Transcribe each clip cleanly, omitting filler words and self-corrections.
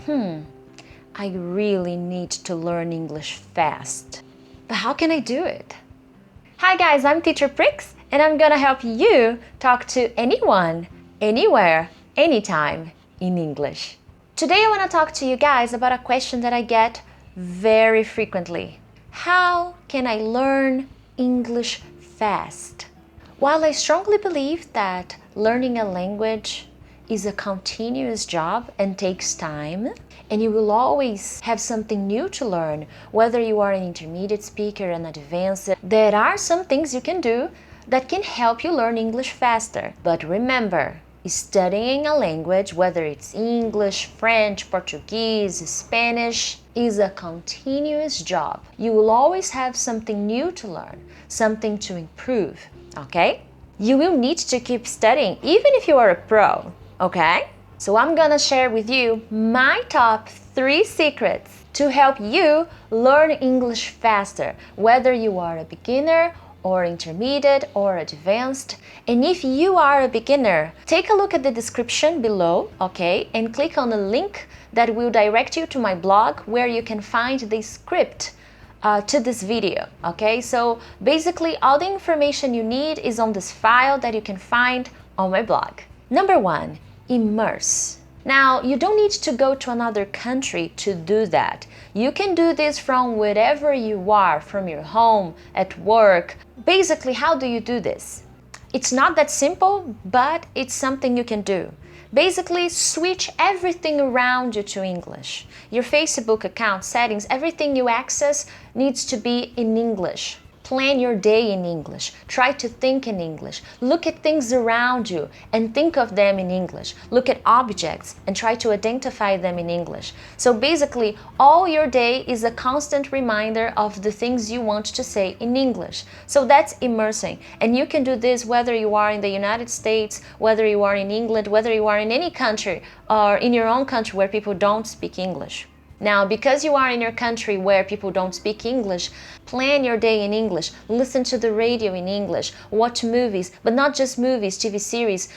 I really need to learn English fast. But how can I do it? Hi guys, I'm Teacher Prix, and I'm gonna help you talk to anyone, anywhere, anytime in English. Today I want to talk to you guys about a question that I get very frequently. How can I learn English fast? While I strongly believe that learning a language is a continuous job and takes time, and you will always have something new to learn, whether you are an intermediate speaker, an advanced, there are some things you can do that can help you learn English faster. But remember, studying a language, whether it's English, French, Portuguese, Spanish, is a continuous job. You will always have something new to learn, something to improve, okay? You will need to keep studying even if you are a pro, okay? So I'm gonna share with you my top 3 secrets to help you learn English faster, whether you are a beginner or intermediate or advanced. And if you are a beginner, take a look at the description below, okay, and click on the link that will direct you to my blog where you can find the script to this video, okay? So basically all the information you need is on this file that you can find on my blog. Number 1, Immerse. Now, you don't need to go to another country to do that. You can do this from wherever you are, from your home, at work. Basically, how do you do this? It's not that simple, but it's something you can do. Basically, switch everything around you to English. Your Facebook account, settings, everything you access needs to be in English. Plan your day in English. Try to think in English. Look at things around you and think of them in English. Look at objects and try to identify them in English. So basically, all your day is a constant reminder of the things you want to say in English. So that's immersing. And you can do this whether you are in the United States, whether you are in England, whether you are in any country or in your own country where people don't speak English. Now, because you are in your country where people don't speak English, plan your day in English, listen to the radio in English, watch movies, but not just movies, TV series.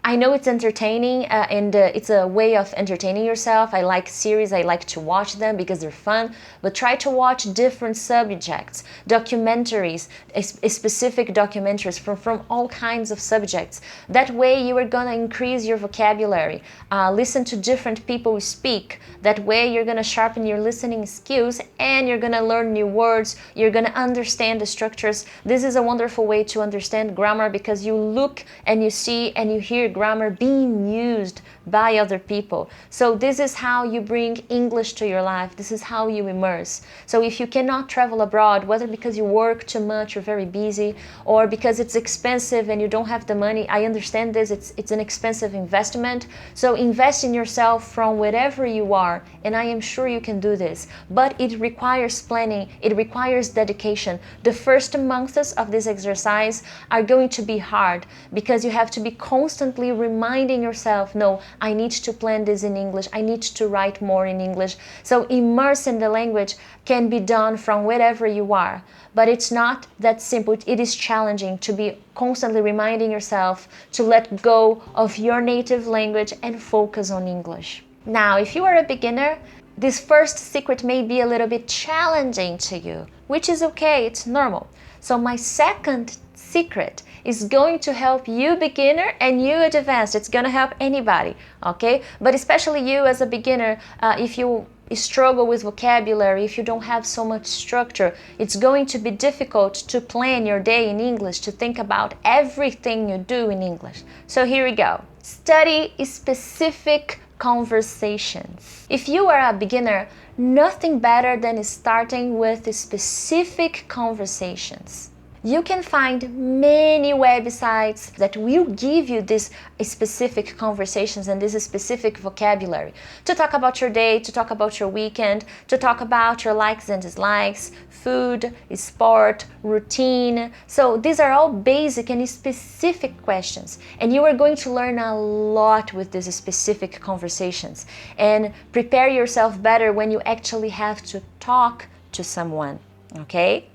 I know it's entertaining and it's a way of entertaining yourself. I like series, I like to watch them because they're fun, but try to watch different subjects, documentaries, specific documentaries from all kinds of subjects. That way you are gonna increase your vocabulary, listen to different people speak. That way you're gonna sharpen your listening skills and you're gonna learn new words, you're gonna understand the structures. This is a wonderful way to understand grammar because you look and you see and you hear grammar being used by other people. So this is how you bring English to your life. This is how you immerse. So if you cannot travel abroad, whether because you work too much, you're very busy, or because it's expensive and you don't have the money, I understand this, it's an expensive investment. So invest in yourself from wherever you are, and I am sure you can do this. But it requires planning, it requires dedication. The first months of this exercise are going to be hard because you have to be constantly reminding yourself, no, I need to plan this in English, I need to write more in English. So immerse in the language can be done from wherever you are, but it's not that simple. It is challenging to be constantly reminding yourself to let go of your native language and focus on English. Now, if you are a beginner, this first secret may be a little bit challenging to you, which is okay, it's normal. So my second secret is going to help you beginner and you advanced. It's going to help anybody, okay? But especially you as a beginner, if you struggle with vocabulary, if you don't have so much structure, it's going to be difficult to plan your day in English, to think about everything you do in English. So here we go. Study specific conversations. If you are a beginner, nothing better than starting with specific conversations. You can find many websites that will give you these specific conversations and this specific vocabulary to talk about your day, to talk about your weekend, to talk about your likes and dislikes, food, sport, routine. So these are all basic and specific questions, and you are going to learn a lot with these specific conversations and prepare yourself better when you actually have to talk to someone, okay?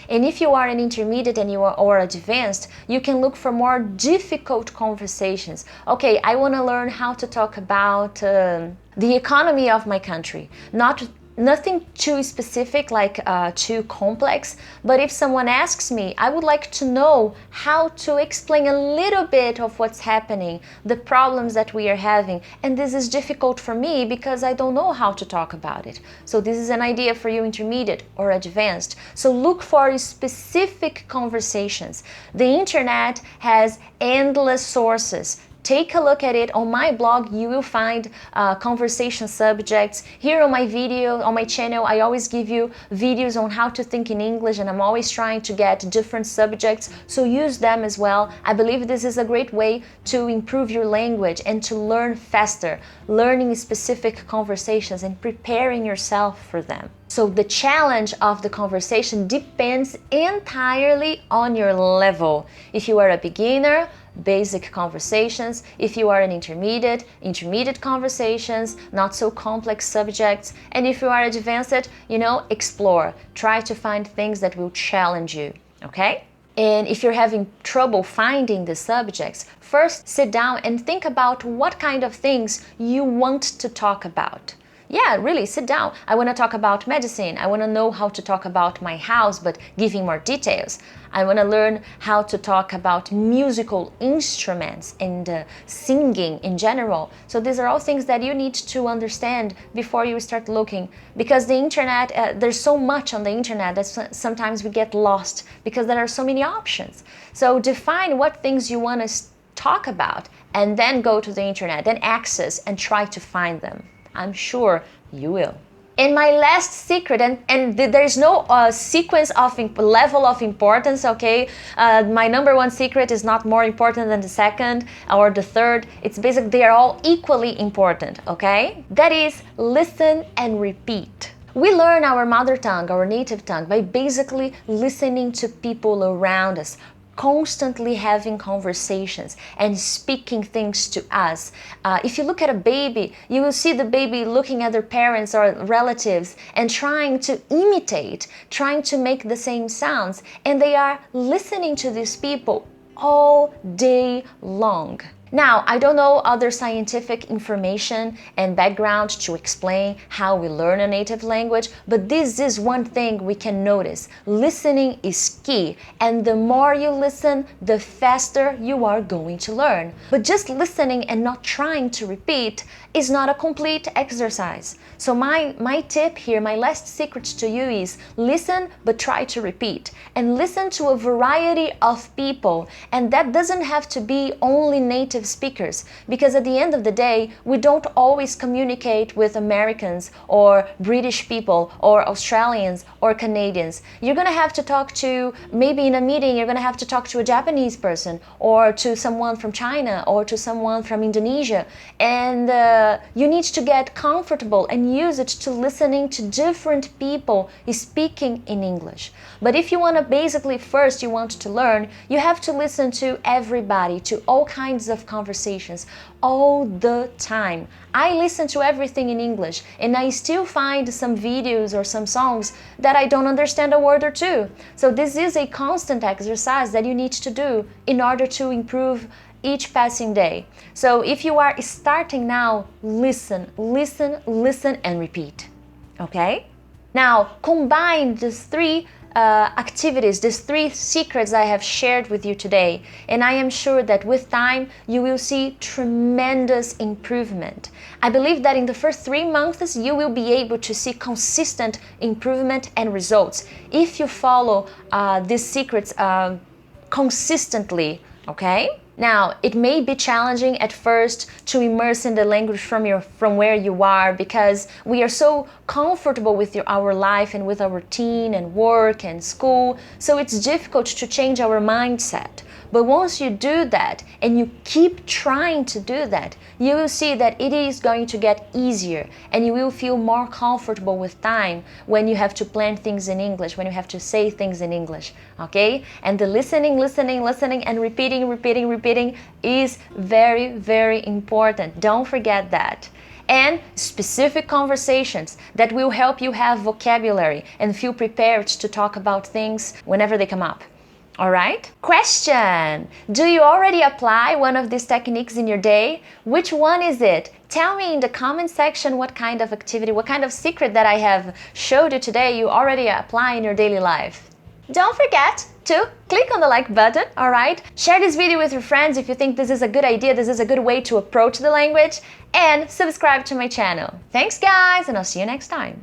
And if you are an intermediate and you are or advanced, you can look for more difficult conversations. Okay, I want to learn how to talk about the economy of my country. Nothing too specific, like too complex, but if someone asks me, I would like to know how to explain a little bit of what's happening, the problems that we are having, and this is difficult for me because I don't know how to talk about it. So this is an idea for you intermediate or advanced. So look for specific conversations. The internet has endless sources. Take a look at it. On my blog, you will find conversation subjects. Here on my video, on my channel, I always give you videos on how to think in English, and I'm always trying to get different subjects, so use them as well. I believe this is a great way to improve your language and to learn faster, learning specific conversations and preparing yourself for them. So the challenge of the conversation depends entirely on your level. If you are a beginner, basic conversations. If you are an intermediate conversations, not so complex subjects. And if you are advanced, explore. Try to find things that will challenge you, okay? And if you're having trouble finding the subjects, first sit down and think about what kind of things you want to talk about. Yeah, really, sit down. I want to talk about medicine. I want to know how to talk about my house, but giving more details. I want to learn how to talk about musical instruments and singing in general. So these are all things that you need to understand before you start looking. Because the internet, there's so much on the internet that sometimes we get lost because there are so many options. So define what things you want to talk about and then go to the internet, then access and try to find them. I'm sure you will. And my last secret, and there's no sequence of level of importance, okay? My number one secret is not more important than the second or the third. It's basically they are all equally important, okay? That is, listen and repeat. We learn our mother tongue, our native tongue, by basically listening to people around us, constantly having conversations and speaking things to us. If you look at a baby, you will see the baby looking at their parents or relatives and trying to imitate, trying to make the same sounds, and they are listening to these people all day long. Now, I don't know other scientific information and background to explain how we learn a native language, but this is one thing we can notice. Listening is key, and the more you listen, the faster you are going to learn. But just listening and not trying to repeat is not a complete exercise. So my tip here, my last secret to you is listen, but try to repeat. And listen to a variety of people, and that doesn't have to be only native speakers, because at the end of the day, we don't always communicate with Americans or British people or Australians or Canadians. You're gonna have to talk to, maybe in a meeting, you're gonna have to talk to a Japanese person or to someone from China or to someone from Indonesia, and you need to get comfortable and use it to listening to different people speaking in English. But if you want to basically first you want to learn, you have to listen to everybody, to all kinds of conversations all the time. I listen to everything in English, and I still find some videos or some songs that I don't understand a word or two. So this is a constant exercise that you need to do in order to improve each passing day. So if you are starting now, listen, and repeat. Okay? Now, combine these three activities, these three secrets I have shared with you today, and I am sure that with time you will see tremendous improvement. I believe that in the first 3 months you will be able to see consistent improvement and results if you follow these secrets consistently, okay? Now, it may be challenging at first to immerse in the language from where you are, because we are so comfortable with our life and with our routine and work and school, so it's difficult to change our mindset. But once you do that and you keep trying to do that, you will see that it is going to get easier, and you will feel more comfortable with time when you have to plan things in English, when you have to say things in English, okay? And the listening and repeating is very, very important. Don't forget that. and specific conversations that will help you have vocabulary and feel prepared to talk about things whenever they come up. Alright? Question! Do you already apply one of these techniques in your day? Which one is it? Tell me in the comment section what kind of activity, what kind of secret that I have showed you today you already apply in your daily life. Don't forget to click on the like button, alright? Share this video with your friends if you think this is a good idea, this is a good way to approach the language, and subscribe to my channel. Thanks guys, and I'll see you next time.